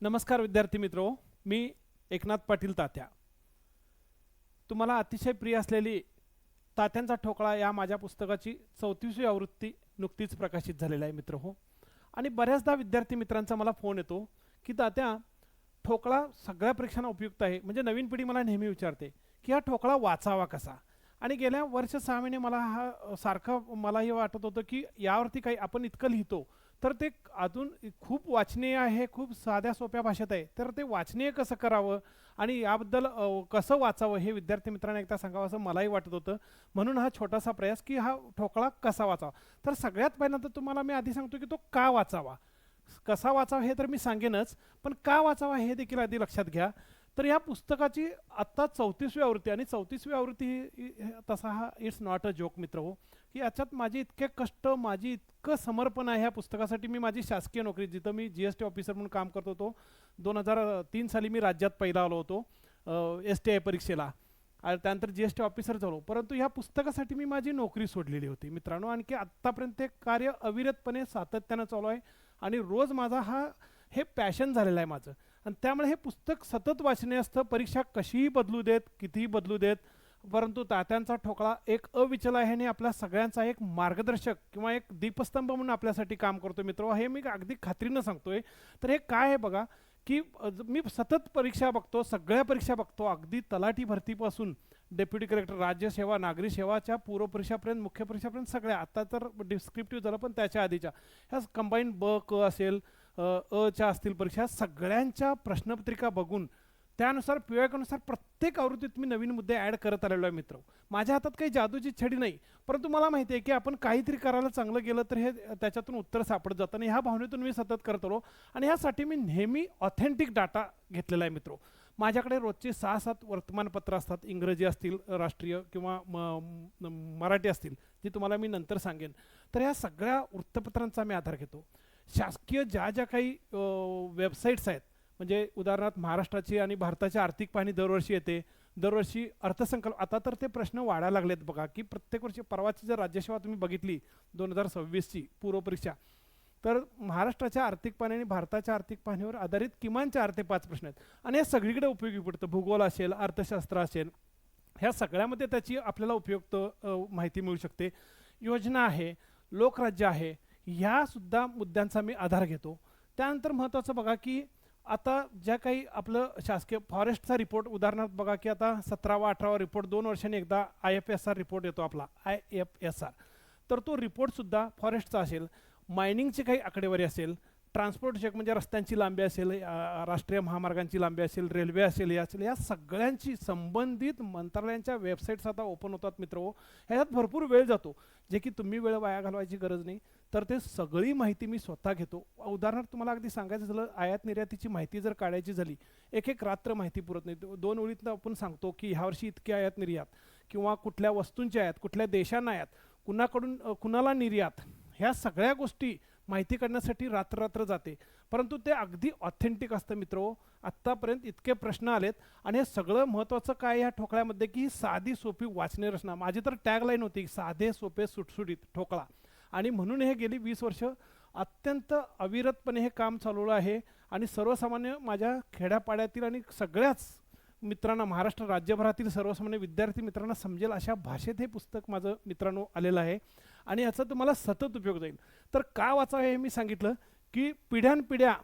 नमस्कार विद्यार्थी मित्रो, मी एकनाथ पाटील तात्या. तुम्हाला अतिशय प्रिय असलेली तात्यांचा ठोकळा या माझ्या पुस्तकाची 34वी आवृत्ती नुकतीच प्रकाशित झालेली आहे मित्र हो. आणि बऱ्याचदा विद्यार्थी मित्रांचा मला फोन येतो की तात्या, ठोकळा सगळ्या परीक्षांना उपयुक्त आहे. म्हणजे नवीन पिढी मला नेहमी विचारते की हा ठोकळा वाचावा कसा. आणि गेल्या वर्ष 6 महिने मला हा सारखं मलाही वाटत होतं की यावरती काही आपण इतकं लिहितो तर ते अजून खूप वाचनीय आहे, खूप साध्या सोप्या भाषेत आहे. तर ते वाचनीय कसं करावं आणि याबद्दल कसं वाचावं हे विद्यार्थी मित्रांना एकदा सांगावं असं मलाही वाटत होतं. म्हणून हा छोटासा प्रयास की हा ठोकळा कसा वाचावा. तर सगळ्यात पहिल्यांदा तुम्हाला मी आधी सांगतो की तो का वाचावा. कसा वाचावा हे तर मी सांगेनच, पण का वाचावा हे देखील आधी लक्षात घ्या. तर या पुस्तकाची आत्ता 34वी आवृत्ती आणि 34वी आवृत्ती तसा हा इट्स नॉट अ जोक मित्र हो, की याच्यात माझे इतके कष्ट, माझी इतकं समर्पण आहे ह्या पुस्तकासाठी. मी माझी शासकीय नोकरी, जिथं मी GST ऑफिसर म्हणून काम करत होतो, 2003 साली मी राज्यात पहिला आलो होतो STI परीक्षेला आणि त्यानंतर GST ऑफिसर झालो. परंतु ह्या पुस्तकासाठी मी माझी नोकरी सोडलेली होती मित्रांनो. आणखी आत्तापर्यंत ते कार्य अविरतपणे सातत्यानं चालू आहे आणि रोज माझा हे पॅशन झालेलं आहे माझं. आणि त्यामुळे हे पुस्तक सतत वाचनीय असतं. परीक्षा कशीही बदलू देत, कितीही बदलू देत, परंतु तात्यांचा ठोकळा एक अविचल आहे आणि आपल्या सगळ्यांचा एक मार्गदर्शक किंवा एक दीपस्तंभ म्हणून आपल्यासाठी काम करतो मित्र. हे मी अगदी खात्रीनं सांगतोय. तर हे काय आहे बघा की मी सतत परीक्षा बघतो, सगळ्या परीक्षा बघतो, अगदी तलाठी भरतीपासून डेप्युटी कलेक्टर, राज्यसेवा, नागरी सेवाच्या पूर्व परीक्षापर्यंत, मुख्य परीक्षापर्यंत सगळ्या. आता तर डिस्क्रिप्टिव्ह झालं, पण त्याच्या आधीच्या ह्या कंबाईन ब क असेल, च्या असतील परीक्षा, सगळ्यांच्या प्रश्नपत्रिका बघून त्यानुसार पिळ्यानुसार प्रत्येक आवृत्तीत मी नवीन मुद्दे ॲड करत आलेलो आहे मित्र. माझ्या हातात काही जादूची छडी नाही, परंतु मला माहिती आहे की आपण काहीतरी करायला चांगलं गेलं तर हे त्याच्यातून उत्तर सापडत जातं. आणि ह्या भावनेतून मी सतत करत आलो आणि ह्यासाठी मी नेहमी ऑथेंटिक डाटा घेतलेला आहे मित्र. माझ्याकडे रोजचे 6-7 वर्तमानपत्र असतात, इंग्रजी असतील, राष्ट्रीय किंवा मराठी असतील, जी तुम्हाला मी नंतर सांगेन. तर ह्या सगळ्या वृत्तपत्रांचा मी आधार घेतो. शासकीय ज्या ज्या काही वेबसाईट्स आहेत, म्हणजे उदाहरणार्थ महाराष्ट्राची आणि भारताची आर्थिक पाहणी दरवर्षी येते, दरवर्षी अर्थसंकल्प. आता तर ते प्रश्न वाढायला लागलेत बघा की प्रत्येक वर्षी. परवाची जर राज्यसेवा तुम्ही बघितली 2026ची पूर्वपरीक्षा, तर महाराष्ट्राच्या आर्थिक पाहणी आणि भारताच्या आर्थिक पाहणीवर आधारित किमान 4 ते 5 प्रश्न आहेत आणि हे सगळीकडे उपयोगी पडतं. भूगोल असेल, अर्थशास्त्र असेल, ह्या सगळ्यामध्ये त्याची आपल्याला उपयुक्त माहिती मिळू शकते. योजना आहे, लोकराज्य आहे, ह्या सुद्धा मुद्द्यांचा मी आधार घेतो. त्यानंतर महत्त्वाचं बघा की आता ज्या काही आपलं शासकीय फॉरेस्टचा रिपोर्ट, उदाहरणार्थ बघा की आता 17वा 18वा रिपोर्ट 2 वर्षांनी एकदा IFSR रिपोर्ट येतो आपला, IFSR. तर तो रिपोर्टसुद्धा फॉरेस्टचा असेल, मायनिंगची काही आकडेवारी असेल, ट्रान्सपोर्ट चेक म्हणजे रस्त्यांची लांबी असेल, राष्ट्रीय महामार्गांची लांबी असेल, रेल्वे असेल, या सगळ्यांची संबंधित मंत्रालयांच्या वेबसाईट्स आता ओपन होतात मित्र. ह्याच्यात भरपूर वेळ जातो, जे की तुम्ही वेळ वाया घालवायची गरज नाही. तर ते सगळी माहिती मी स्वतः घेतो. उदाहरणार्थ तुम्हाला अगदी सांगायचं झालं, आयात निर्यातीची माहिती जर काढायची झाली, एक एक रात्र माहिती पुरत नाही. 2 ओळीतनं आपण सांगतो की ह्या वर्षी इतकी आयात निर्यात, किंवा कुठल्या वस्तूंची आयात, कुठल्या देशांना आयात, कुणाकडून कुणाला निर्यात, ह्या सगळ्या गोष्टी माहिती काढण्यासाठी रात्र जाते. परंतु ते अगदी ऑथेंटिक असतं मित्र. आत्तापर्यंत इतके प्रश्न आलेत आणि हे सगळं महत्त्वाचं काय ह्या ठोकळ्यामध्ये की साधी सोपी वाचनीय रचना. माझी तर टॅगलाईन होती, साधे सोपे सुटसुटीत ठोकळा. आणि म्हणून हे गेली 20 वर्ष अत्यंत अविरतपणे हे काम चालवलं आहे. आणि सर्वसामान्य माझ्या खेड्यापाड्यातील आणि सगळ्याच मित्रांना, महाराष्ट्र राज्यभरातील सर्वसामान्य विद्यार्थी मित्रांना समजेल अशा भाषेत हे पुस्तक माझं मित्रांनो आलेलं आहे आणि याचा तुम्हाला सतत उपयोग जाईल. तर का वाचावं हे मी सांगितलं की पिढ्यानपिढ्या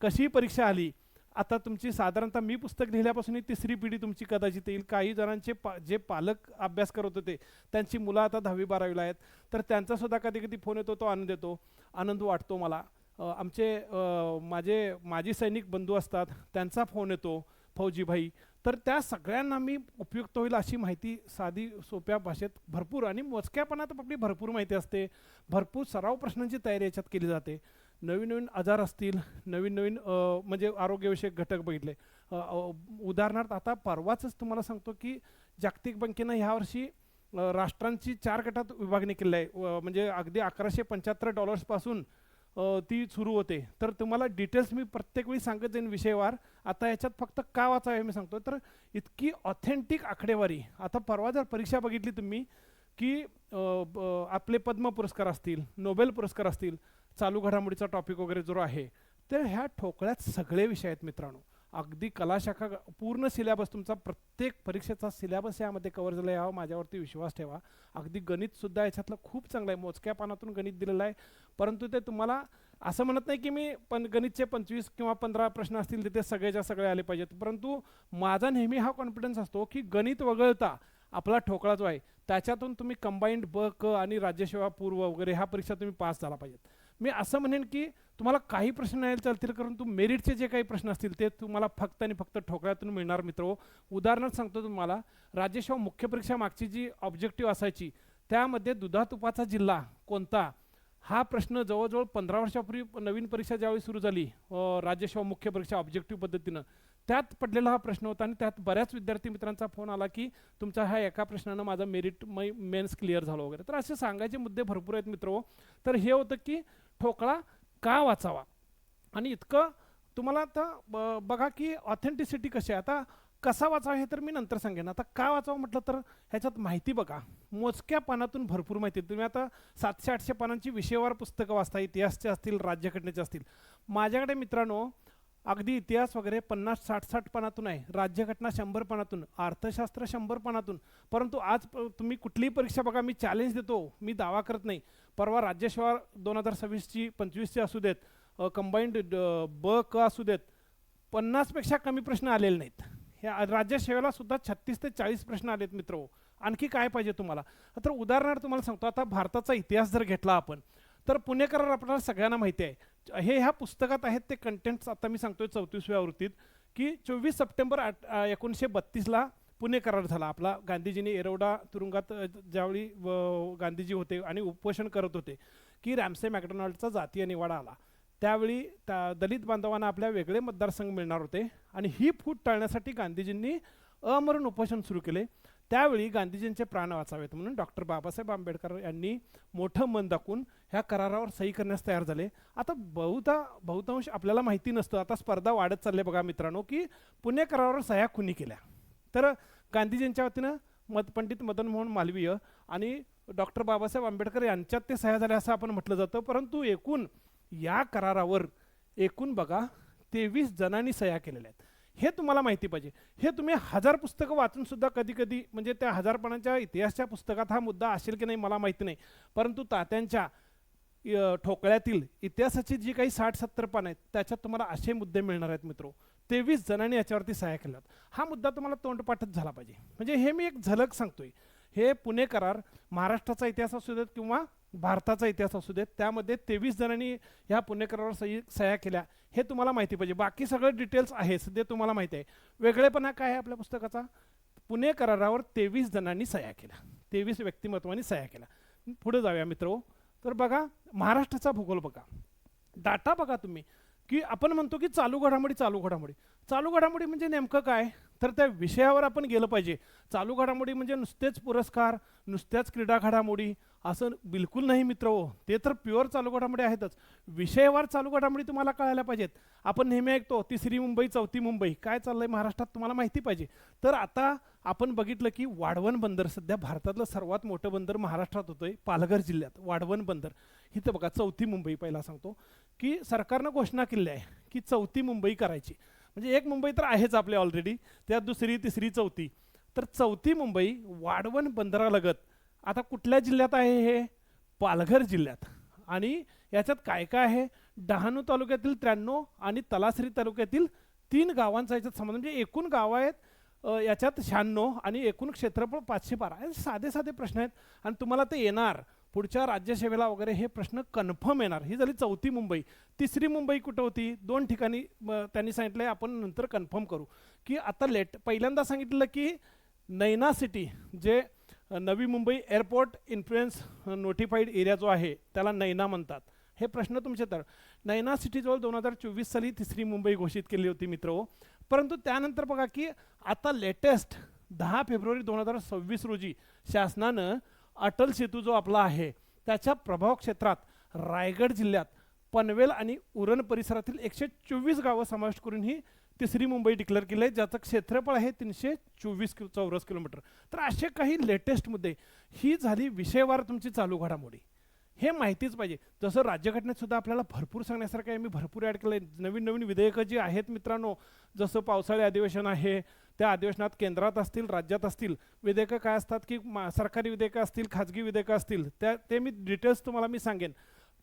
कशी परीक्षा आली. आता तुमची साधारणतः मी पुस्तक लिहिल्यापासून 3री पिढी तुमची कदाचित येईल. काही जणांचे जे पालक अभ्यास करत होते त्यांची मुलं आता 10वी 12वीला आहेत, तर त्यांचासुद्धा कधी कधी फोन येतो, तो आनंद येतो, आनंद वाटतो मला. माझे माजी सैनिक बंधू असतात, त्यांचा फोन येतो, फौजी भाई. तर त्या सगळ्यांना मी उपयुक्त होईल अशी माहिती साधी सोप्या भाषेत भरपूर आणि मोजक्यापणात आपली भरपूर माहिती असते. भरपूर सराव प्रश्नांची तयारी याच्यात केली जाते. नवीन नवीन आजार असतील, नवीन नवीन म्हणजे आरोग्यविषयक घटक बघितले. उदाहरणार्थ आता परवाच तुम्हाला सांगतो की जागतिक बँकेनं ह्या वर्षी राष्ट्रांची 4 गटात विभागणी केली आहे. म्हणजे अगदी $1175 पासून ती सुरू होते. तर तुम्हाला डिटेल्स मी प्रत्येक वेळी सांगत जाईन विषयवार. आता याच्यात फक्त का वाचावे मी सांगतो. तर इतकी ऑथेंटिक आकडेवारी. आता परवा जर परीक्षा बघितली तुम्ही की आपले पद्म पुरस्कार असतील, नोबेल पुरस्कार असतील, चालू घडामोडीचा टॉपिक वगैरे जो आहे, तर ह्या ठोकळ्यात सगळे विषय आहेत मित्रांनो. अगदी कला शाखा पूर्ण सिलेबस तुमचा प्रत्येक परीक्षेचा सिलेबस यामध्ये कव्हर झाला यावा माझ्यावरती विश्वास ठेवा. अगदी गणित सुद्धा याच्यातलं खूप चांगलं आहे, मोजक्या पानातून गणित दिलेलं आहे. परंतु ते तुम्हाला असं म्हणत नाही की मी गणितचे 25 किंवा 15 प्रश्न असतील तिथे सगळेच्या सगळे आले पाहिजेत, परंतु माझा नेहमी हा कॉन्फिडन्स असतो की गणित वगळता आपला ठोकळा जो आहे त्याच्यातून तुम्ही कंबाईंड ब क आणि राज्यसेवा पूर्व वगैरे ह्या परीक्षा तुम्ही पास झाला पाहिजेत. मी असं म्हणेन की तुम्हाला काही प्रश्न नाही चालतील, परंतु मेरिटचे जे काही प्रश्न असतील ते तुम्हाला फक्त आणि फक्त ठोकळ्यातून मिळणार मित्रो. उदाहरणार्थ सांगतो तुम्हाला, राज्यसेवा मुख्य परीक्षा मागची जी ऑब्जेक्टिव्ह असायची त्यामध्ये दुधातुपाचा जिल्हा कोणता हा प्रश्न जवळजवळ 15 वर्षापूर्वी नवीन परीक्षा ज्यावेळी सुरू झाली राज्यसेवा मुख्य परीक्षा ऑब्जेक्टिव्ह पद्धतीनं, त्यात पडलेला हा प्रश्न होता आणि त्यात बऱ्याच विद्यार्थी मित्रांचा फोन आला की तुमच्या ह्या एका प्रश्नानं माझा मेरिट मेन्स क्लिअर झालं वगैरे. तर असे सांगायचे मुद्दे भरपूर आहेत मित्रो. तर हे होतं की ठोकळा का वाचावा, आणि इतकं तुम्हाला आता बघा की ऑथेंटिसिटी कशी आहे. आता कसा वाचावा हे तर मी नंतर सांगेन. आता का वाचावं म्हटलं तर ह्याच्यात माहिती बघा, मोजक्या पानातून भरपूर माहिती. तुम्ही आता 700-800 पानांची विषयवार पुस्तकं वाचता, इतिहासचे असतील राज्यघटनेचे असतील. माझ्याकडे मित्रांनो अगदी इतिहास वगैरे 50-60 पानातून आहे, राज्यघटना 100 पानातून, अर्थशास्त्र 100 पानातून. परंतु आज तुम्ही कुठलीही परीक्षा बघा, मी चॅलेंज देतो, मी दावा करत नाही. परवा राज्यसेवा 2026ची 25ची असू देत, कंबाईंड ब क असू देत, 50पेक्षा कमी प्रश्न आलेले नाहीत. ह्या राज्यसेवेला सुद्धा 36 ते 40 प्रश्न आलेत मित्रो. आणखी काय पाहिजे तुम्हाला. तर उदाहरणार्थ तुम्हाला सांगतो, आता भारताचा इतिहास जर घेतला आपण तर पुणेकर आपल्याला सगळ्यांना माहिती आहे. हे ह्या पुस्तकात आहेत ते कंटेंट्स. आता मी सांगतोय 34व्या आवृत्तीत की 24 सप्टेंबर 1932ला पुणे करार झाला आपला. गांधीजींनी एरवडा तुरुंगात ज्यावेळी गांधीजी होते आणि उपोषण करत होते की रॅमसे मॅकडोनाल्डचा जातीय निवाडा आला, त्यावेळी दलित बांधवांना आपल्या वेगळे मतदारसंघ मिळणार होते आणि ही फूट टाळण्यासाठी गांधीजींनी अमरण उपोषण सुरू केले. त्यावेळी गांधीजींचे प्राण वाचावेत म्हणून डॉक्टर बाबासाहेब आंबेडकर यांनी मोठं मन दाखवून ह्या करारावर सही करण्यास तयार झाले. आता बहुतांश आपल्याला माहिती नसतं, आता स्पर्धा वाढत चालली बघा मित्रांनो, की पुणे करारावर सह्या कुणी केल्या. तर गांधीजींच्या वतीनं पंडित मदन मोहन मालवीय आणि डॉक्टर बाबासाहेब आंबेडकर यांच्यात ते सह्या झाल्या असं आपण म्हटलं जातं. परंतु एकूण या करारावर बघा 23 जणांनी सह्या केलेल्या आहेत. हे तुम्हाला माहिती पाहिजे. हे तुम्ही 1000 पुस्तकं वाचून सुद्धा कधी कधी म्हणजे त्या 1000 पानांच्या इतिहासच्या पुस्तकात हा मुद्दा असेल की नाही मला माहिती नाही, परंतु तात्यांच्या ठोकळ्यातील इतिहासाची जी काही 60-70 पानं आहेत त्याच्यात तुम्हाला असे मुद्दे मिळणार आहेत मित्रो. 23 जणांनी याच्यावरती सह्या केल्यात. हा मुद्दा तुम्हाला तोंडपाठच झाला पाहिजे. म्हणजे हे मी एक झलक सांगतोय. हे पुणे करार महाराष्ट्राचा इतिहास असू देत किंवा भारताचा इतिहास असू देत, त्यामध्ये 23 जणांनी ह्या पुणे करारावर सह्या केल्या हे तुम्हाला माहिती पाहिजे. बाकी सगळे डिटेल्स आहे सध्या तुम्हाला माहिती आहे. वेगळेपणा काय आहे आपल्या पुस्तकाचा, पुणे करारावर 23 जणांनी सह्या केल्या, 23 व्यक्तिमत्वांनी सह्या केल्या. पुढे जाऊया मित्रो. तर बघा महाराष्ट्राचा भूगोल बघा, डाटा बघा तुम्ही, की आपण म्हणतो की चालू घडामोडी म्हणजे नेमकं काय, तर त्या विषयावर आपण गेलं पाहिजे. चालू घडामोडी म्हणजे नुसतेच पुरस्कार, नुसत्याच क्रीडा घडामोडी असं बिलकुल नाही मित्र. ते तर प्युअर चालू घडामोडी आहेतच. विषयवार चालू घडामोडी तुम्हाला कळायला पाहिजेत. आपण नेहमी ऐकतो 3री मुंबई 4थी मुंबई, काय चाललंय महाराष्ट्रात तुम्हाला माहिती पाहिजे. तर आता आपण बघितलं की वाढवण बंदर सध्या भारतातलं सर्वात मोठं बंदर महाराष्ट्रात होतंय, पालघर जिल्ह्यात वाढवण बंदर. इथं बघा 4थी मुंबई पहिला सांगतो की सरकारनं घोषणा केली आहे की 4थी मुंबई करायची. म्हणजे एक मुंबई तर आहेच आपल्या ऑलरेडी, त्यात 2री 3री 4थी. तर 4थी मुंबई वाढवण बंदरालगत आता कुठल्या जिल्ह्यात आहे, हे पालघर जिल्ह्यात. आणि याच्यात काय काय आहे, डहाणू तालुक्यातील 93 आणि तलासरी तालुक्यातील 3 गावांचा याच्यात संबंध. म्हणजे एकूण गावं आहेत याच्यात 96 आणि एकूण क्षेत्रफळ 512. साधे साधे प्रश्न आहेत आणि तुम्हाला ते येणार पुढच्या राज्यसेवेला वगैरे, हे प्रश्न कन्फर्म येणार. ही झाली 4थी मुंबई. 3री मुंबई कुठं होती, 2 ठिकाणी त्यांनी सांगितलंय, आपण नंतर कन्फर्म करू. की आता पहिल्यांदा सांगितलं की नैना सिटी, जे Navi Mumbai airport influence notified area जो आहे त्याला नैना म्हणतात. हे प्रश्न तुमचे तर नैना सिटीजवळ 2024 साली 3री मुंबई घोषित केली होती मित्रो. परंतु त्यानंतर बघा की आता लेटेस्ट 10 फेब्रुवारी 2026 रोजी शासनानं अटल सेतू जो आपला आहे त्याच्या प्रभाव क्षेत्रात रायगड जिल्ह्यात पनवेल आणि उरण परिसरातील 124 गावं समाविष्ट करून ही 3री मुंबई डिक्लेअर केली आहे, ज्याचं क्षेत्रफळ आहे 324 चौरस किलोमीटर. तर असे काही लेटेस्ट मुद्दे. ही झाली विषयवार तुमची चालू घडामोडी. हे माहितीच पाहिजे. जसं राज्यघटनेत सुद्धा आपल्याला भरपूर सांगण्यासारखं आहे, मी भरपूर ॲड केलं आहे. नवीन नवीन विधेयकं जी आहेत मित्रांनो, जसं पावसाळी अधिवेशन आहे, त्या अधिवेशनात केंद्रात असतील राज्यात असतील विधेयकं काय असतात की सरकारी विधेयकं असतील, खाजगी विधेयकं असतील, ते मी डिटेल्स तुम्हाला मी सांगेन.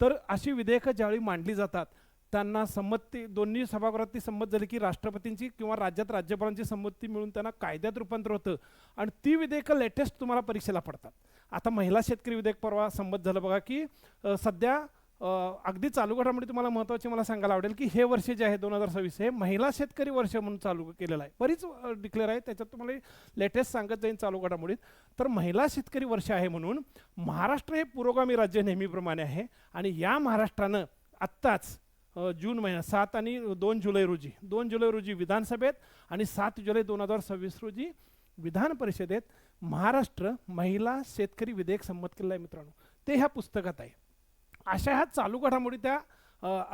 तर अशी विधेयकं ज्यावेळी मांडली जातात त्यांना संमती, दोन्ही सभागृहातली संमत झाली की राष्ट्रपतींची किंवा राज्यात राज्यपालांची संमती मिळून त्यांना कायद्यात रूपांतर होतं आणि ती विधेयकं लेटेस्ट तुम्हाला परीक्षेला पडतात. आता महिला शेतकरी विधेयक परवा संमत झालं बघा की सध्या अगदी चालू घडामोडी तुम्हाला महत्त्वाची मला सांगायला आवडेल की हे वर्ष जे आहे 2026 हे महिला शेतकरी वर्ष म्हणून चालू केलेलं आहे. बरीच डिक्लेअर आहे, त्याच्यात तुम्हाला लेटेस्ट सांगत जाईन चालू घडामोडीत. तर महिला शेतकरी वर्ष आहे म्हणून महाराष्ट्र हे पुरोगामी राज्य नेहमीप्रमाणे आहे आणि या महाराष्ट्रानं आत्ताच जून महिना 7 आणि 2 जुलै रोजी विधानसभेत आणि 7 जुलै 2026 रोजी विधान परिषदेत महाराष्ट्र महिला शेतकरी विधेयक संमत केलेलं आहे मित्रांनो. ते ह्या पुस्तकात आहे. अशा ह्या चालू घडामोडी त्या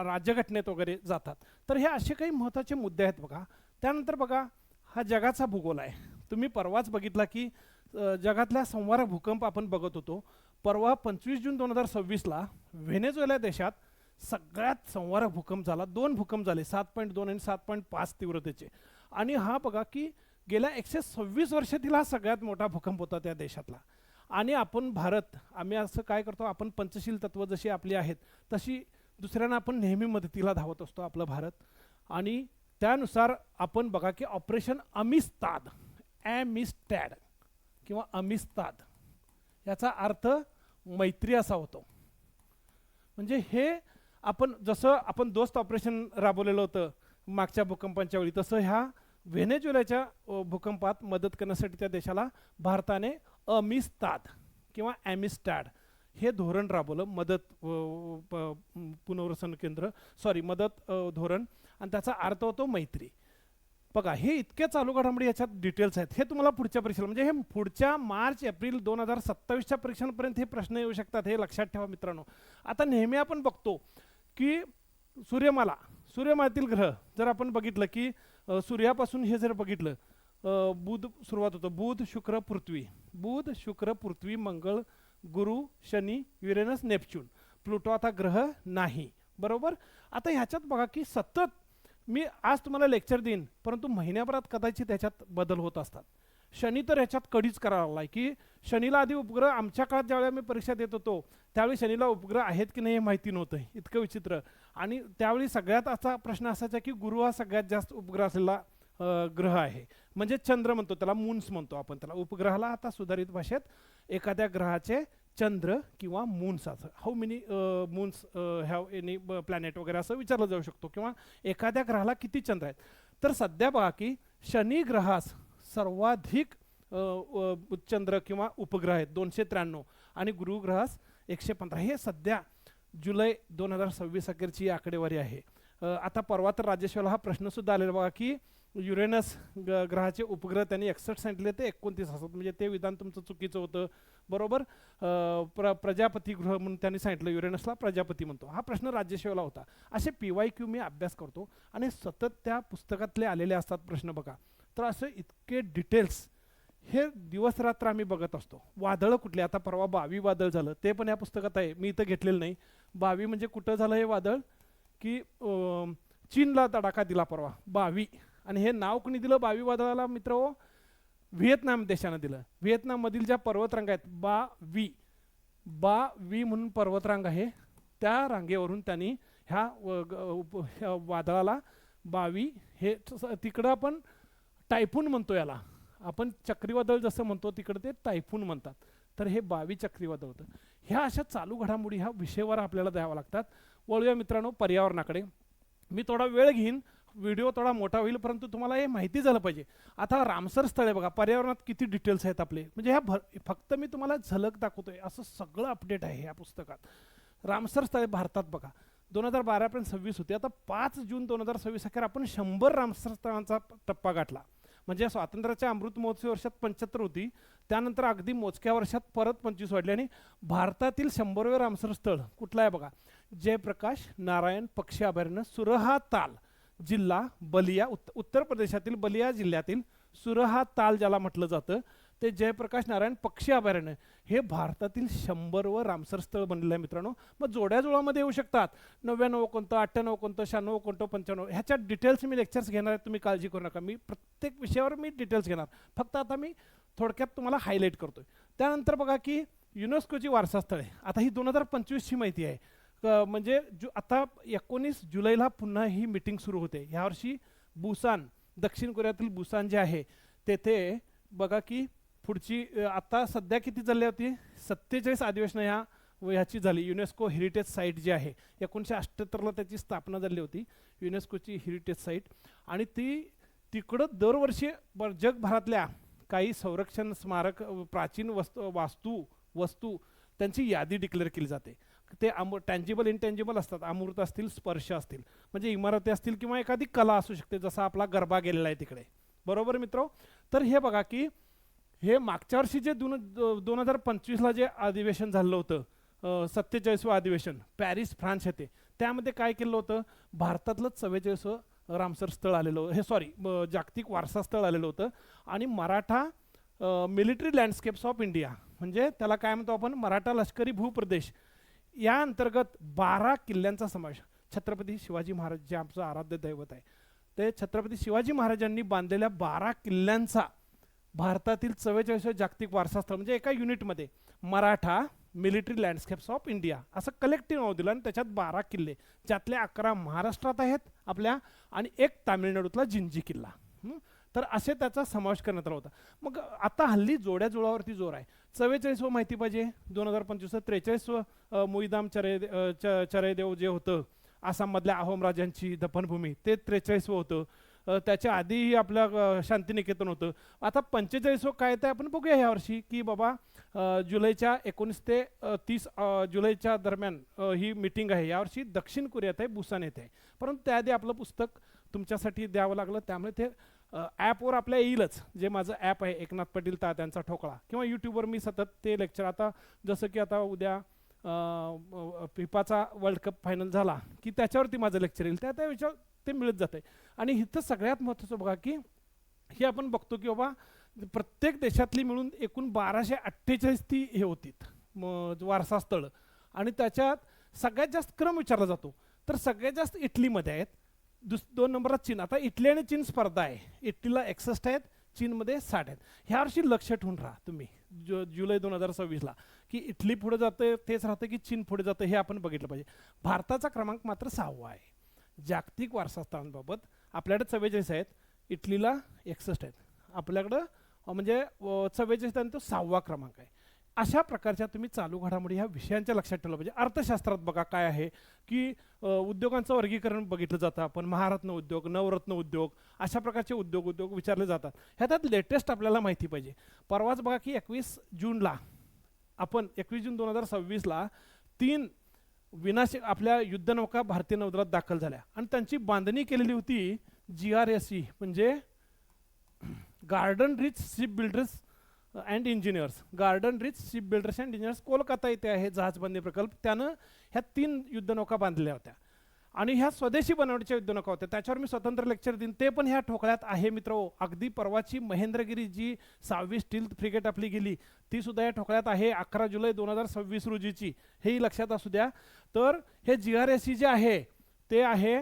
राज्यघटनेत वगैरे जातात. तर हे असे काही महत्त्वाचे मुद्दे आहेत बघा. त्यानंतर बघा हा जगाचा भूगोल आहे. तुम्ही परवाच बघितला की जगातल्या संवार भूकंप आपण बघत होतो. परवा 25 जून 2026ला व्हेनेझुएला देशात सगळ्यात संवार भूकंप झाला. 2 भूकंप झाले, 7.2 आणि 7.5 तीव्रतेचे. आणि हा बघा की गेल्या 126 वर्षातील हा सगळ्यात मोठा भूकंप होता त्या देशातला. आणि आपण भारत, आम्ही असं काय करतो, आपण पंचशील तत्व जशी आपली आहेत तशी दुसऱ्यांना आपण नेहमी मदतीला धावत असतो आपलं भारत. आणि त्यानुसार आपण बघा की ऑपरेशन अमिस्ताद, ॲमिस्टॅड किंवा अमिस्ताद याचा अर्थ मैत्री असा होतो. म्हणजे हे आपण जसं आपण दोस्त ऑपरेशन राबवलेलं होतं मागच्या भूकंपांच्या वेळी, तसं ह्या व्हेनेझुएलाच्या भूकंपात मदत करण्यासाठी त्या देशाला भारताने अमिस्ताद किंवा ॲमिस्टॅड हे धोरण राबवलं. मदत पुनर्वसन केंद्र, मदत धोरण, आणि त्याचा अर्थ होतो मैत्री. बघा हे इतके चालू घडामोडी याच्यात डिटेल्स आहेत. हे तुम्हाला पुढच्या परीक्षेला म्हणजे हे पुढच्या मार्च एप्रिल 2027च्या परीक्षांपर्यंत हे प्रश्न येऊ शकतात, हे लक्षात ठेवा मित्रांनो. आता नेहमी आपण बघतो की सूर्यमालेतील ग्रह जर आपण बघितलं की सूर्यापासून हे जर बघितलं, बुध सुरुवात होतं, बुध शुक्र पृथ्वी मंगळ गुरु शनी युरेनस नेपच्यून, प्लुटो आता ग्रह नाही, बरोबर. आता ह्याच्यात बघा की सतत मी आज तुम्हाला लेक्चर देईन परंतु महिन्याभरात कदाचित त्याच्यात बदल होत असतात. शनी तर ह्याच्यात कधीच करावा लागला की शनीला आधी उपग्रह, आमच्या काळात ज्यावेळी आम्ही परीक्षा देत होतो त्यावेळी शनीला उपग्रह आहेत की नाही हे माहिती नव्हतं, इतकं विचित्र. आणि त्यावेळी सगळ्यात असा प्रश्न असायचा की गुरु हा सगळ्यात जास्त उपग्रह असलेला ग्रह आहे, म्हणजे चंद्र म्हणतो त्याला, मून्स म्हणतो आपण त्याला. उपग्रहाला आता सुधारित भाषेत एखाद्या ग्रहाचे चंद्र किंवा मून्स, असं how many moons have any planet वगैरे असं विचारलं जाऊ शकतो, किंवा एखाद्या ग्रहाला किती चंद्र आहेत. तर सध्या बघा की शनी ग्रहास सर्वाधिक चंद्र किंवा उपग्रह आहेत 293 आणि गुरु ग्रहास 115. हे सध्या जुलै 2026 अखेरची आकडेवारी आहे. आता परवा तर राज्यसेवेला हा प्रश्न सुद्धा आलेला बघा की युरेनस ग्रहाचे उपग्रह त्यांनी 61 सांगितले ते 29 असतात, म्हणजे ते विधान तुमचं चुकीचं होतं, बरोबर. प्रजापती ग्रह म्हणून त्यांनी सांगितलं, युरेनसला प्रजापती म्हणतो. हा प्रश्न राज्यसेवेला होता. असे PYQ मी अभ्यास करतो आणि सतत त्या पुस्तकातले आलेले असतात प्रश्न बघा. तर असं इतके डिटेल्स हे दिवस रात्र आम्ही बघत असतो. वादळं कुठले, आता परवा 22 वादळ झालं, ते पण या पुस्तकात आहे, मी इथं घेतलेलं नाही. 22 म्हणजे कुठं झालं हे वादळ की चीनला तडाखा दिला परवा 22. आणि हे नाव कोणी दिलं 22 वादळाला मित्र, व्हिएतनाम देशानं दिलं. व्हिएतनाममधील ज्या पर्वतरांगा आहेत बा वी म्हणून पर्वतरांग आहे, त्या रांगेवरून त्यांनी ह्या वादळाला 22 हे, तिकडं आपण टायफून म्हणतो याला, आपण चक्रीवादळ जसं म्हणतो तिकडे ते टायफून म्हणतात. तर हे 22 चक्रीवादळ होतं. ह्या अशा चालू घडामोडी ह्या विषयावर आपल्याला द्यावा लागतात. वळूया मित्रांनो पर्यावरणाकडे. मी थोडा वेळ घेईन, व्हिडिओ थोडा मोठा होईल, परंतु तुम्हाला हे माहिती झालं पाहिजे. आता रामसर स्थळे बघा, पर्यावरणात किती डिटेल्स आहेत आपले, म्हणजे ह्या फक्त मी तुम्हाला झलक दाखवतोय, असं सगळं अपडेट आहे या पुस्तकात. रामसर स्थळे भारतात बघा 2012 पर्यंत 26 होती. आता 5 जून 2026 अखेर आपण 100 रामसर स्थळांचा टप्पा गाठला. म्हणजे स्वातंत्र्याच्या अमृत महोत्सवी वर्षात 75 होती, त्यानंतर अगदी मोजक्या वर्षात परत 25 वाढली. आणि भारतातील 100वे रामसर स्थळ कुठलं आहे बघा, जयप्रकाश नारायण पक्षी अभयारण्य, सुरहा ताल, जिल्हा बलिया, उत्तर प्रदेशातील बलिया जिल्ह्यातील सुरहा ताल ज्याला म्हटलं जातं, ते जयप्रकाश नारायण पक्षी अभयारण्य, हे भारतातील 100वर रामसर स्थळ बनलेलं आहे मित्रांनो. मग जोड्याजुळामध्ये येऊ शकतात. 99 कोणतं, 98 कोणतं, 96 कोणतं, 95, ह्याच्या डिटेल्स मी लेक्चर्स घेणार आहेत, तुम्ही काळजी करू नका. मी प्रत्येक विषयावर मी डिटेल्स घेणार, फक्त आता मी थोडक्यात तुम्हाला हायलाईट करतोय. त्यानंतर बघा की युनेस्कोची वारसा स्थळे, आता ही 2025ची माहिती आहे. म्हणजे आता 19 जुलैला पुन्हा ही मीटिंग सुरू होते. ह्यावर्षी बुसान, दक्षिण कोरियातील बुसान जे आहे तेथे बघा की पुढची आता सध्या किती चालली होती, 47 अधिवेशन ह्याची झाली. युनेस्को हेरिटेज साईट जी आहे 1978ला त्याची स्थापना झाली होती, युनेस्कोची हेरिटेज साईट. आणि ती तिकडं दरवर्षी जगभरातल्या काही संरक्षण स्मारक, प्राचीन वस्तू त्यांची यादी डिक्लेअर केली जाते. ते टँजिबल इनटँजिबल असतात, अमूर्त असतील, स्पर्श असतील, म्हणजे इमारती असतील किंवा एखादी कला असू शकते, जसा आपला गरबा गेलेला आहे तिकडे. बरोबर मित्र. तर हे बघा की हे मागच्या वर्षी जे 2025ला जे अधिवेशन झालं होतं, 47वें अधिवेशन पॅरिस फ्रान्स येथे, त्यामध्ये काय केलं होतं, भारतातलं 44वें रामसर स्थळ आलेलं, हे सॉरी जागतिक वारसा स्थळ आलेलं होतं. आणि Maratha military landscapes of India, म्हणजे त्याला काय म्हणतो आपण, मराठा लष्करी भूप्रदेश, या अंतर्गत 12 किल्ल्यांचा समावेश. छत्रपती शिवाजी महाराज जे आमचं आराध्य दैवत आहे, ते छत्रपती शिवाजी महाराजांनी बांधलेल्या 12 किल्ल्यांचा भारतातील 44वें जागतिक वारसा स्थळ, म्हणजे एका युनिटमध्ये Maratha military landscapes of India असं कलेक्टिव्ह नाव दिलं. आणि त्याच्यात 12 किल्ले, ज्यातले 11 महाराष्ट्रात आहेत आपल्या, आणि एक तामिळनाडूतला जिंजी किल्ला. तर असे त्याचा समावेश करण्यात आला होता. मग आता हल्ली जोड्याजुळावरती जोर आहे. 44वं माहिती पाहिजे, 2025. 43वं मोईदाम चरेदेव जे होतं आसाममधल्या अहोम राजांची दफनभूमी, ते 43वं होतं. त्याच्या आधीही आपल्या शांतिनिकेतन होतं. आता 45वं काय ते आपण बघूया यावर्षी, की बाबा जुलैच्या 19 ते 30 जुलैच्या दरम्यान ही मीटिंग आहे. यावर्षी दक्षिण कोरियात आहे, बुसान येथे आहे. परंतु त्याआधी आपलं पुस्तक तुमच्यासाठी द्यावं लागलं, त्यामुळे ते ॲपवर आपल्या येईलच. जे माझं ॲप आहे एकनाथ पाटील तात्यांचा ठोकळा, किंवा यूट्यूबवर मी सतत ते लेक्चर, आता जसं की आता उद्या फिफाचा वर्ल्ड कप फायनल झाला की त्याच्यावरती माझं लेक्चर येईल, त्या विचार ते मिळत जाते. आणि इथं सगळ्यात महत्त्वाचं बघा की हे आपण बघतो की बाबा प्रत्येक देशातली मिळून एकूण 1248 ती हे होती वारसा स्थळ. आणि त्याच्यात सगळ्यात जास्त क्रम विचारला जातो, तर सगळ्यात जास्त इटलीमध्ये आहेत, 2 नंबरात चीन. आता इटली आणि चीन स्पर्धा आहे, इटलीला 61 आहेत, चीनमध्ये 60 आहेत. ह्या वर्षी लक्ष ठेवून राहा तुम्ही जुलै 2026ला, की इटली पुढे जाते तेच राहतं की चीन पुढे जातं, हे आपण बघितलं पाहिजे. भारताचा क्रमांक मात्र 6वा आहे जागतिक वारसास्थळांबाबत. आपल्याकडे 44 आहेत, इटलीला 61 आहेत, आपल्याकडं म्हणजे 44 आणि तो 6वा क्रमांक आहे. अशा प्रकारच्या तुम्ही चालू घडामोडी ह्या विषयांच्या लक्षात ठेवलं पाहिजे. अर्थशास्त्रात बघा काय आहे की उद्योगांचं वर्गीकरण बघितलं जातं आपण, महारत्न उद्योग, नवरत्न उद्योग, अशा प्रकारचे उद्योग विचारले जातात. ह्याच्यात लेटेस्ट आपल्याला माहिती पाहिजे. परवाच बघा की 21 जूनला आपण 21 जून 2026ला 3 विनाशक आपल्या युद्धनौका भारतीय नौदलात दाखल झाल्या, आणि त्यांची बांधणी केलेली होती GRSE, म्हणजे garden rich ship builders and engineers. Garden rich ship builders and engineers Kolkata येथे आहे जहाजबांधणी प्रकल्प. त्यानं ह्या 3 युद्धनौका बांधलेल्या होत्या, आणि ह्या स्वदेशी बनवण्याच्या युद्धनौका होत्या. त्याच्यावर मी स्वतंत्र लेक्चर देईन, ते पण ह्या ठोकळ्यात आहे मित्र. अगदी परवाची महेंद्रगिरी जी 6वी स्टील फ्रिगेट आपली गेली, ती सुद्धा या ठोकळ्यात आहे, 11 जुलै 2026 रोजीची, हेही लक्षात असू द्या. तर हे GRSE जे आहे ते आहे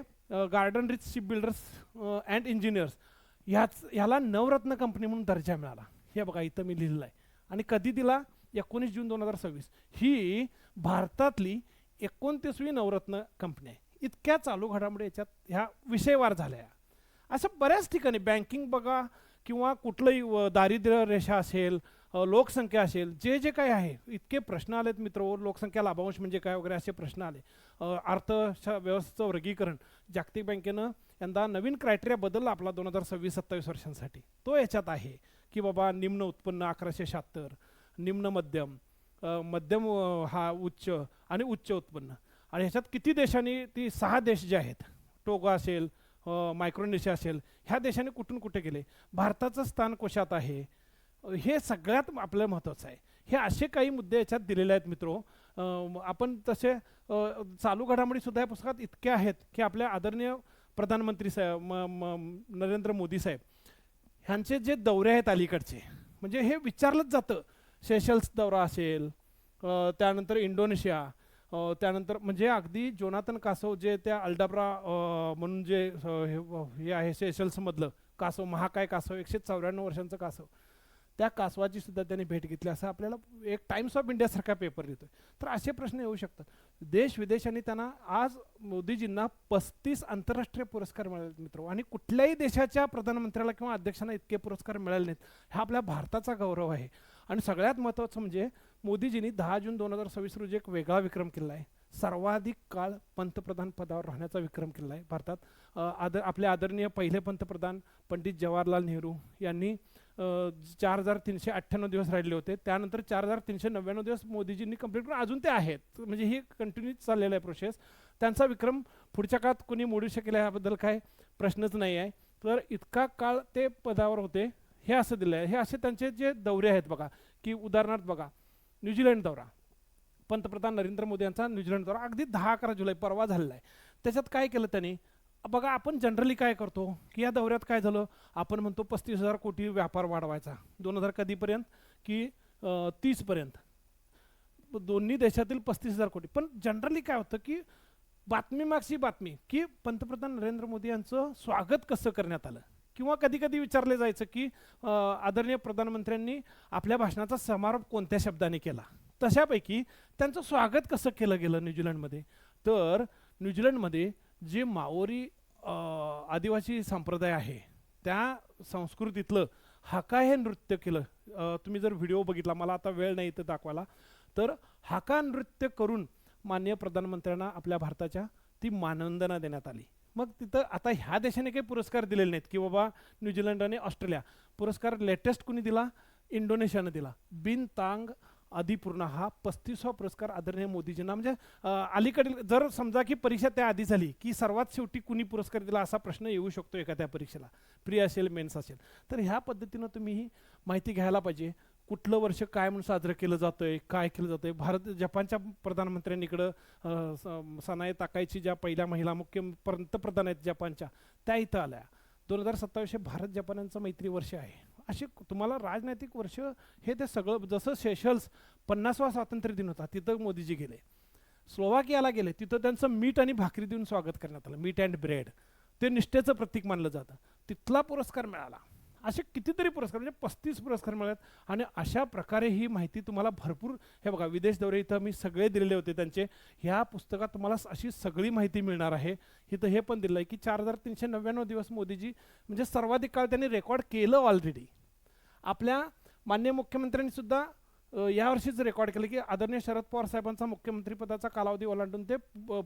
garden rich ship builders and engineers. ह्याला नवरत्न कंपनी म्हणून दर्जा मिळाला. हे बघा इथं मी लिहिलेलं आहे. आणि कधी दिला, 19 जून 2026. ही भारतातली 29वी नवरत्न कंपनी आहे. इतक्या चालू घडामोडी याच्यात ह्या विषयवार झाल्या. अशा बऱ्याच ठिकाणी बँकिंग बघा, किंवा कुठलंही दारिद्र्य रेषा असेल, लोकसंख्या असेल, जे जे काही आहे, इतके प्रश्न आलेत मित्र. लोकसंख्या लाभांश म्हणजे काय वगैरे असे प्रश्न आले. अर्थव्यवस्थेचं वर्गीकरण जागतिक बँकेनं यंदा नवीन क्रायटेरिया बदलला आपला 2026-27 वर्षांसाठी. तो याच्यात आहे की बाबा निम्न उत्पन्न 1176, निम्न मध्यम, मध्यम हा उच्च, आणि उच्च उत्पन्न. आणि ह्याच्यात किती देशांनी, ती 6 देश जे आहेत, टोगा असेल, मायक्रोनेशिया असेल, ह्या देशांनी कुठून कुठे गेले, भारताचं स्थान कशात आहे, हे सगळ्यात आपल्याला महत्त्वाचं आहे. हे असे काही मुद्दे याच्यात दिलेले आहेत मित्रो. आपण तसे चालू घडामोडीसुद्धा या पुस्तकात इतक्या आहेत की आपल्या आदरणीय प्रधानमंत्री साहेब नरेंद्र मोदी साहेब ह्यांचे जे दौरे आहेत अलीकडचे, म्हणजे हे विचारलंच जातं. सेशल्स दौरा असेल, त्यानंतर इंडोनेशिया, त्यानंतर म्हणजे अगदी जोनाथन कासव जे त्या अल्डाब्रा म्हणून जे हे आहे सेशल्समधलं कासव, महाकाय कासव, 194 वर्षांचं कासव, त्या कासवाची सुद्धा त्यांनी भेट घेतली असं आपल्याला एक टाइम्स ऑफ इंडियासारखा पेपर लिहितोय. तर असे प्रश्न येऊ शकतात. देश विदेशांनी त्यांना आज मोदीजींना 35 आंतरराष्ट्रीय पुरस्कार मिळाले मित्र, आणि कुठल्याही देशाच्या प्रधानमंत्र्याला किंवा अध्यक्षांना इतके पुरस्कार मिळाले नाहीत. हा आपल्या भारताचा गौरव आहे. आणि सगळ्यात महत्त्वाचं म्हणजे मोदीजींनी 10 जून 2026 रोजी एक वेगळा विक्रम केला आहे. सर्वाधिक काळ पंतप्रधान पदावर राहण्याचा विक्रम केला आहे भारतात. आपले आदरणीय पहिले पंतप्रधान पंडित जवाहरलाल नेहरू यांनी 4398 दिवस राहिले होते. त्यानंतर 4399 दिवस मोदीजींनी कंप्लीट करून अजून ते आहेत, म्हणजे ही कंटिन्यू चाललेला आहे प्रोसेस. त्यांचा विक्रम पुढच्या काळात कोणी मोडू शकेल याबद्दल काय प्रश्नच नाही आहे. तर इतका काळ ते पदावर होते हे असं दिलं आहे. हे असे त्यांचे जे दौरे आहेत बघा, की उदाहरणार्थ बघा न्यूझीलंड दौरा, पंतप्रधान नरेंद्र मोदी यांचा न्यूझीलंड दौरा अगदी 10-11 जुलै परवा झालेला आहे. त्याच्यात काय केलं त्यांनी बघा, आपण जनरली काय करतो की या दौऱ्यात काय झालं, आपण म्हणतो 35,000 कोटी व्यापार वाढवायचा 2000 कधीपर्यंत की 30 पर्यंत, दोन्ही देशातील 35,000 कोटी. पण जनरली काय होतं की बातमी मागची बातमी की पंतप्रधान नरेंद्र मोदी यांचं स्वागत कसं करण्यात आलं, किंवा कधी कधी विचारले जायचं की आदरणीय प्रधानमंत्र्यांनी आपल्या भाषणाचा समारोप कोणत्या शब्दाने केला. तशापैकी त्यांचं स्वागत कसं केलं गेलं न्यूझीलंडमध्ये. तर न्यूझीलंडमध्ये जे माओरी आदिवासी संप्रदाय आहे त्या संस्कृतीतलं हाका हे नृत्य केलं. तुम्ही जर व्हिडिओ बघितला, मला आता वेळ नाही इथं दाखवायला, तर हाका नृत्य करून माननीय प्रधानमंत्र्यांना आपल्या भारताच्या ती मानवंदना देण्यात आली. मग तिथं आता ह्या देशाने काही पुरस्कार दिलेले नाहीत की बाबा न्यूझीलंड आणि ऑस्ट्रेलिया. पुरस्कार लेटेस्ट कुणी दिला, इंडोनेशियानं दिला. बिनतांग आदिपूर्णा हा 35वा पुरस्कार आदरणीय मोदीजींना, म्हणजे अलीकडील जर समजा की परीक्षा त्याआधी झाली की सर्वात शेवटी कुणी पुरस्कार दिला असा प्रश्न येऊ शकतो एखाद्या परीक्षेला, प्री असेल मेन्स असेल. तर ह्या पद्धतीनं तुम्ही ही माहिती घ्यायला पाहिजे. कुठलं वर्ष काय म्हणून साजरं केलं जातंय, काय केलं जातंय. जपानच्या प्रधानमंत्र्यांनी इकडं सनाए ताकाईची ज्या पहिल्या महिला मुख्य पंतप्रधान आहेत जपानच्या, त्या इथं आल्या. 2027 भारत जपानचं मैत्री वर्ष आहे. असे तुम्हाला राजनैतिक वर्ष हे ते सगळं, जसं सेशल्स 50वा स्वातंत्र्य दिन होता तिथं मोदीजी गेले, स्लोवाकियाला गेले, तिथं त्यांचं मीठ आणि भाकरी देऊन स्वागत करण्यात आलं. मीठ अँड ब्रेड, ते निष्ठेचं प्रतीक मानलं जातं. तिथला पुरस्कार मिळाला. असे कितीतरी पुरस्कार, म्हणजे 35 पुरस्कार मिळाले. आणि अशा प्रकारे ही माहिती तुम्हाला भरपूर, हे बघा विदेश दौरे इथं मी सगळे दिलेले होते त्यांचे. ह्या पुस्तकात तुम्हाला अशी सगळी माहिती मिळणार आहे. इथं हे पण दिलं आहे की 4399 दिवस मोदीजी, म्हणजे सर्वाधिक काळ त्यांनी रेकॉर्ड केलं ऑलरेडी. आपल्या माननीय मुख्यमंत्र्यांनी सुद्धा यावर्षीच रेकॉर्ड केलं की आदरणीय शरद पवार साहेबांचा मुख्यमंत्रीपदाचा कालावधी ओलांडून ते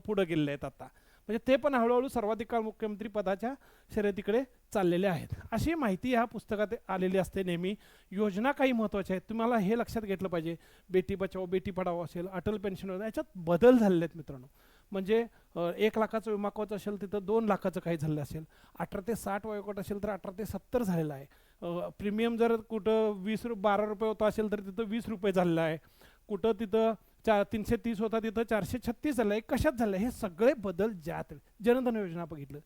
पुढे गेलेले आहेत आता. म्हणजे ते पण हळूहळू सर्वाधिक काळ मुख्यमंत्री पदाच्या शर्यतीकडे चाललेले आहेत. अशी माहिती ह्या पुस्तकात आलेली असते नेहमी. योजना काही महत्त्वाच्या आहेत, तुम्हाला हे लक्षात घेतलं पाहिजे. बेटी बचाओ बेटी पढाओ असेल, अटल पेन्शन योजना, याच्यात बदल झालेले आहेत मित्रांनो. म्हणजे 1 लाखाचं विमा कवच असेल तिथं 2 लाखाचं काही झालं असेल. 18 ते 60 वयोगट असेल तर 18 ते 70 झालेलं आहे. प्रीमियम जर कुठं 12 रुपये होता असेल तर तिथं 20 रुपये झालेलं आहे. कुठं तिथं 330 होता तिथं 436 झालं आहे. कशात झालं? हे सगळे बदल ज्यात जनधन योजना बघितलं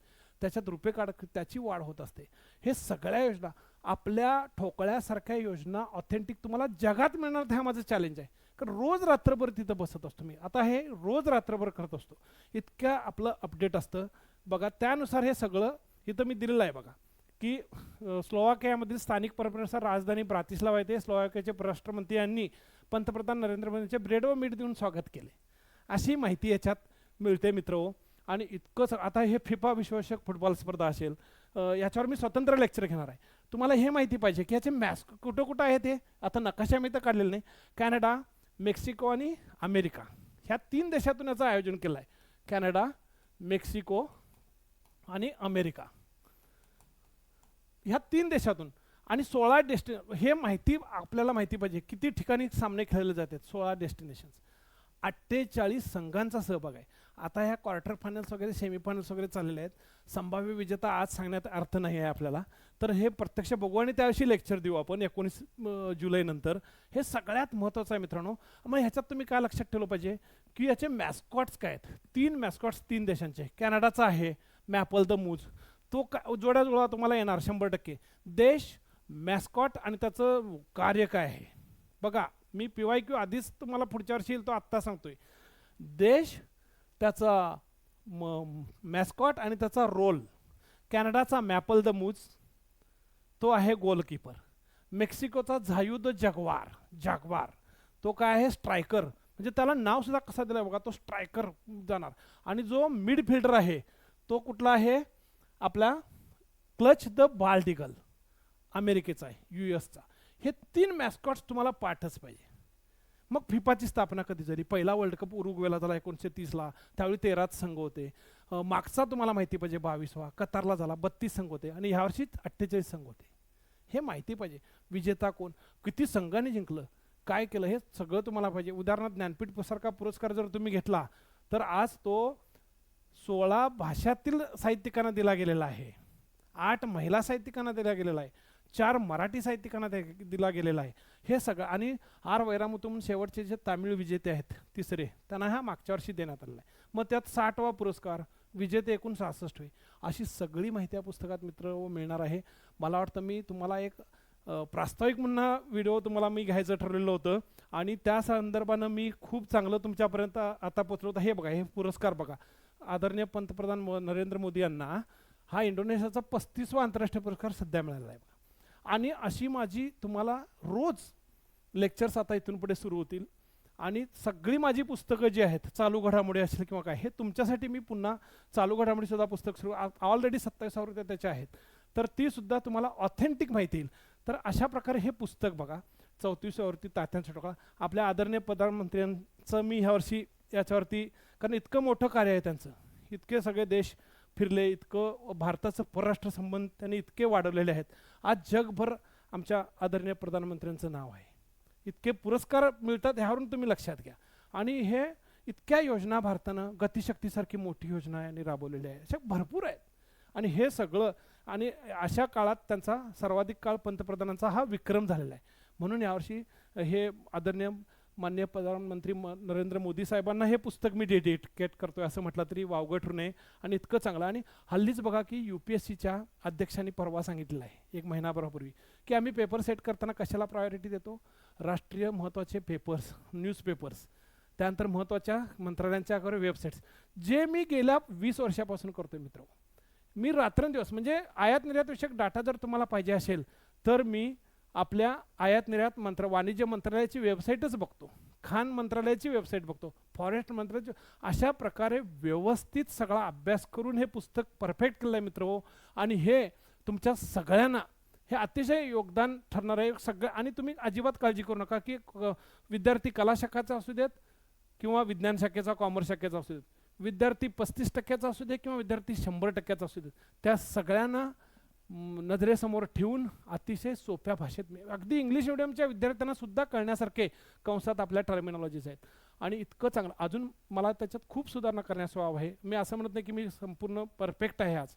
त्याच्यात रुपये कार्ड त्याची वाढ होत असते. हे सगळ्या योजना, आपल्या ठोकळ्यासारख्या योजना ऑथेंटिक तुम्हाला जगात मिळणार, हा माझं चॅलेंज आहे. कारण रोज रात्रभर तिथं बसत असतो मी. आता हे रोज रात्रभर करत असतो, इतक्या आपलं अपडेट असतं बघा. त्यानुसार हे सगळं इथं मी दिलेलं आहे बघा की स्लोवाकियामधील स्थानिक परंपरेनुसार राजधानी ब्रातिस्लावा येथे स्लोवाकियाचे परराष्ट्रमंत्री यांनी पंतप्रधान नरेंद्र मोदींचे ब्रेड व मीठ देऊन स्वागत केले. अशी माहिती याच्यात मिळते मित्रहो. आणि इतकंच, आता हे फिफा विश्वचषक फुटबॉल स्पर्धा असेल, याच्यावर मी स्वतंत्र लेक्चर घेणार आहे. तुम्हाला हे माहिती पाहिजे की याचे मॅच कुठं कुठं आहे ते. आता नकाशा मी तर काढलेलं नाही. कॅनडा, मेक्सिको आणि अमेरिका ह्या 3 देशातून याचं आयोजन केलं आहे. कॅनडा, मेक्सिको आणि अमेरिका ह्या 3 देशातून. आणि 16 हे माहिती आपल्याला माहिती पाहिजे किती ठिकाणी सामने खेळले जातात. 16 डेस्टिनेशन्स, 48 संघांचा सहभाग आहे. आता ह्या क्वार्टर फायनल्स वगैरे सेमीफायनल्स वगैरे चाललेले आहेत. संभाव्य विजेता आज सांगण्यात अर्थ नाही आहे आपल्याला. तर हे प्रत्यक्ष बघू आणि त्याविषयी लेक्चर देऊ आपण 19 जुलै नंतर. हे सगळ्यात महत्त्वाचं आहे मित्रांनो. मग ह्याच्यात तुम्ही काय लक्षात ठेवलं पाहिजे की याचे मॅस्कॉट्स काय आहेत. 3 मॅस्कॉट्स 3 देशांचे. कॅनडाचा आहे मॅपल द मूज, तो जोड्या जुळा तुम्हाला येणार 100%. देश मॅस्कॉट आणि त्याचं कार्य काय आहे बघा. मी PYQ आधीच तुम्हाला पुढच्या वर्षी येईल तो आत्ता सांगतोय. देश, त्याचा मॅस्कॉट आणि त्याचा रोल. कॅनडाचा मॅपल द मूज, तो आहे गोलकीपर. मेक्सिकोचा झायू द जागवार, तो काय आहे स्ट्रायकर. म्हणजे त्याला नाव सुद्धा कसा दिला बघा, तो स्ट्रायकर जाणार. आणि जो मिडफिल्डर आहे तो कुठला आहे, आपला क्लच द बाल्टिकल, अमेरिकेचा आहे, US चा. हे 3 मॅस्कॉट्स तुम्हाला पाठच पाहिजे. मग फिफाची स्थापना कधी झाली? पहिला वर्ल्ड कप उरुग्वेला झाला 1930ला, त्यावेळी 13 संघ होते. मागचा तुम्हाला माहिती पाहिजे 22वा कतारला झाला, 32 संघ होते. आणि ह्यावर्षी 48 संघ होते. हे माहिती पाहिजे. विजेता कोण, किती संघाने जिंकलं, काय केलं, हे सगळं तुम्हाला पाहिजे. उदाहरणार्थ ज्ञानपीठ सारखा पुरस्कार जर तुम्ही घेतला तर आज तो 16 भाषातील साहित्यिकांना दिला गेलेला आहे, 8 महिला साहित्यिकांना दिला गेलेला आहे, 4 मराठी साहित्यिकांना दिला गेलेला आहे. हे सगळं. आणि R वैरामुथू शेवटचे जे तामिळ विजेते आहेत तिसरे, त्यांना हा मागच्या वर्षी देण्यात आलेला आहे. मग त्यात 60वा पुरस्कार, विजेते एकूण 66. अशी सगळी माहिती या पुस्तकात मित्र मिळणार आहे. मला वाटतं मी तुम्हाला एक प्रास्ताविक म्हणून व्हिडिओ तुम्हाला मी घ्यायचं ठरलेलं होतं आणि त्या संदर्भानं मी खूप चांगलं तुमच्यापर्यंत आता पोचलो होतं. हे बघा, हे पुरस्कार बघा. आदरणीय पंतप्रधान नरेंद्र मोदी यांना हा इंडोनेशियाचा 35वा आंतरराष्ट्रीय पुरस्कार सध्या मिळाला आहे. आणि अशी माझी तुम्हाला रोज लेक्चर्स आता इथून पुढे सुरू होतील. आणि सगळी माझी पुस्तकं जी आहेत, चालू घडामोडी असेल किंवा काय, हे तुमच्यासाठी मी पुन्हा चालू घडामोडीसुद्धा पुस्तक सुरू, ऑलरेडी 27,000 त्याचे आहेत, तर ती सुद्धा तुम्हाला ऑथेंटिक माहिती येईल. तर अशा प्रकारे हे पुस्तक बघा, 34व्यावरती तात्यांचा ठोकळा. आपल्या आदरणीय प्रधानमंत्र्यांचं मी ह्यावर्षी याच्यावरती, कारण इतकं मोठं कार्य आहे त्यांचं, इतके सगळे देश फिरले, इतकं भारताचं परराष्ट्र संबंध त्यांनी इतके वाढवलेले आहेत. आज जगभर आमच्या आदरणीय प्रधानमंत्र्यांचं नाव आहे, इतके पुरस्कार मिळतात, ह्यावरून तुम्ही लक्षात घ्या. आणि हे इतक्या योजना भारतानं, गतिशक्तीसारखी मोठी योजना यांनी राबवलेल्या आहे, अशा भरपूर आहेत. आणि हे सगळं, आणि अशा काळात त्यांचा सर्वाधिक काळ पंतप्रधानांचा हा विक्रम झालेला आहे. म्हणून यावर्षी हे आदरणीय माननीय प्रधानमंत्री नरेंद्र मोदी साहेबांना हे पुस्तक मी डेडिकेट करतोय, असं म्हटलं तरी वावगं ठरू नये. आणि इतकं चांगलं. आणि हल्लीच बघा की UPSCच्या अध्यक्षांनी परवा सांगितलेलं आहे, 1 महिनाभरापूर्वी, की आम्ही पेपर सेट करताना कशाला प्रायोरिटी देतो, राष्ट्रीय महत्त्वाचे पेपर्स, न्यूजपेपर्स, त्यानंतर महत्त्वाच्या मंत्रालयांच्या वेबसाईट्स, जे मी गेल्या 20 वर्षापासून करतोय मित्र. मी रात्रंदिवस, म्हणजे आयात निर्यात विषयक डाटा जर तुम्हाला पाहिजे असेल तर मी आपल्या आयात निर्यात वाणिज्य मंत्रालयाची वेबसाईटच बघतो, खाण मंत्रालयाची वेबसाईट बघतो, फॉरेस्ट मंत्रालयाची. अशा प्रकारे व्यवस्थित सगळा अभ्यास करून हे पुस्तक परफेक्ट केलं आहे मित्र. आणि हे तुमच्या सगळ्यांना हे अतिशय योगदान ठरणार आहे सगळं. आणि तुम्ही अजिबात काळजी करू नका की विद्यार्थी कला शाखेचा असू देत किंवा विज्ञान शाखेचा, कॉमर्स शाखेचा असू देत, विद्यार्थी 35% असू दे किंवा विद्यार्थी 100% असू देत, त्या सगळ्यांना नजरेसमोर ठेवून अतिशय सोप्या भाषेत, अगदी इंग्लिश मिडियमच्या विद्यार्थ्यांना सुद्धा कळण्यासारखे कंसात आपल्या टर्मिनॉलॉजीज आहेत. आणि इतकं चांगलं, अजून मला त्याच्यात खूप सुधारणा करण्यास हवं आहे. मी असं म्हणत नाही की मी संपूर्ण परफेक्ट आहे आज,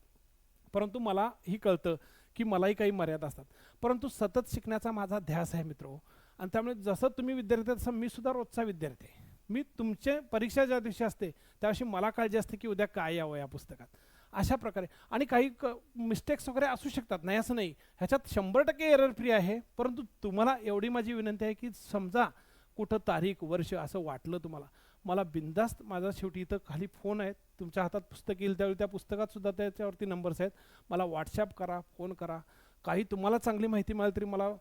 परंतु मलाही कळतं की मलाही काही मर्यादा असतात. परंतु सतत शिकण्याचा माझा ध्यास आहे मित्र. आणि त्यामुळे जसं तुम्ही विद्यार्थी तसं मी सुद्धा रोजचा विद्यार्थी आहे. मी तुमचे परीक्षा ज्या दिवशी असते त्याविषयी मला काळजी असते की उद्या काय यावं या पुस्तकात, अशा प्रकारे. आणि काही मिस्टेक्स वगैरे असू शकतात, नाही असं नाही, ह्याच्यात 100% एरर फ्री आहे. परंतु तुम्हाला एवढी माझी विनंती आहे की समजा कुठं तारीख, वर्ष असं वाटलं तुम्हाला, मला बिंदास्त, माझा शेवटी इथं खाली फोन आहे, तुमच्या हातात पुस्तक येईल त्यावेळी त्या पुस्तकात सुद्धा त्याच्यावरती नंबर्स आहेत, मला व्हॉट्सॲप करा, फोन करा. काही तुम्हाला चांगली माहिती मिळाली तरी मला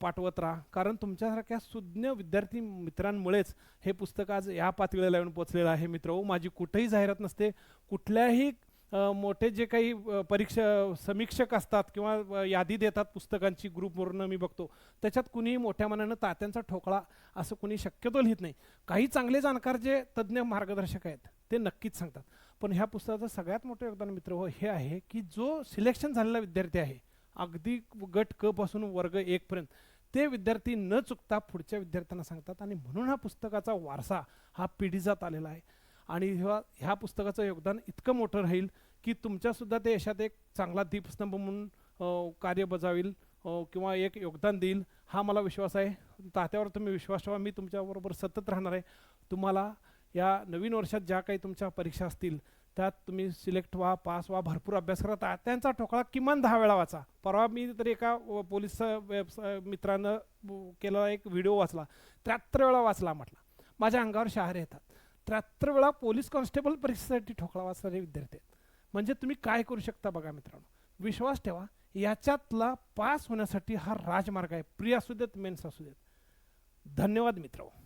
पाठवत राहा. कारण तुमच्यासारख्या सुज्ञ विद्यार्थी मित्रांमुळेच हे पुस्तक आज या पातळीला येऊन पोचलेलं आहे मित्र. माझी कुठेही जाहिरात नसते. कुठल्याही मोठे जे काही परीक्षा समीक्षक असतात किंवा यादी देतात पुस्तकांची ग्रुपवरून मी बघतो, त्याच्यात कुणीही मोठ्या मनानं तात्यांचा ठोकळा असं कुणी शक्यतो लिहित नाही. काही चांगले जाणकार जे तज्ज्ञ मार्गदर्शक आहेत ते नक्कीच सांगतात. पण ह्या पुस्तकाचं सगळ्यात मोठं योगदान मित्र हे आहे की जो सिलेक्शन झालेला विद्यार्थी आहे, अगदी गट क पासून वर्ग 1 पर्यंत, ते विद्यार्थी न चुकता पुढच्या विद्यार्थ्यांना सांगतात. आणि म्हणून हा पुस्तकाचा वारसा हा पिढीजात आलेला आहे. आणि ह्या पुस्तकाचं योगदान इतकं मोठं राहील की तुमच्यासुद्धा ते यशात एक चांगला दीपस्तंभ म्हणून कार्य बजावेल किंवा एक योगदान देईल, हा मला विश्वास आहे. तात्यावर तुम्ही विश्वास ठेवा, मी तुमच्याबरोबर सतत राहणार आहे. तुम्हाला या नवीन वर्षात ज्या काही तुमच्या परीक्षा असतील त्यात तुम्ही सिलेक्ट व्हा, पास व्हा, भरपूर अभ्यास करा. तात्यांचा ठोकळा किमान 10 वेळा वाचा. परवा मी तरी एका पोलीस मित्रानं केलेला एक व्हिडिओ वाचला, 73 वेळा वाचला. म्हटलं माझ्या अंगावर शहारे येतात. 73 वेळा पोलीस कॉन्स्टेबल परीक्षेसाठी ठोकळा वाचणारे विद्यार्थी आहेत. म्हणजे तुम्ही काय करू शकता बघा मित्रांनो. विश्वास ठेवा, याच्यातला पास होण्यासाठी हा राजमार्ग आहे. प्री असू देत, मेन्स असू देत. धन्यवाद मित्रांनो.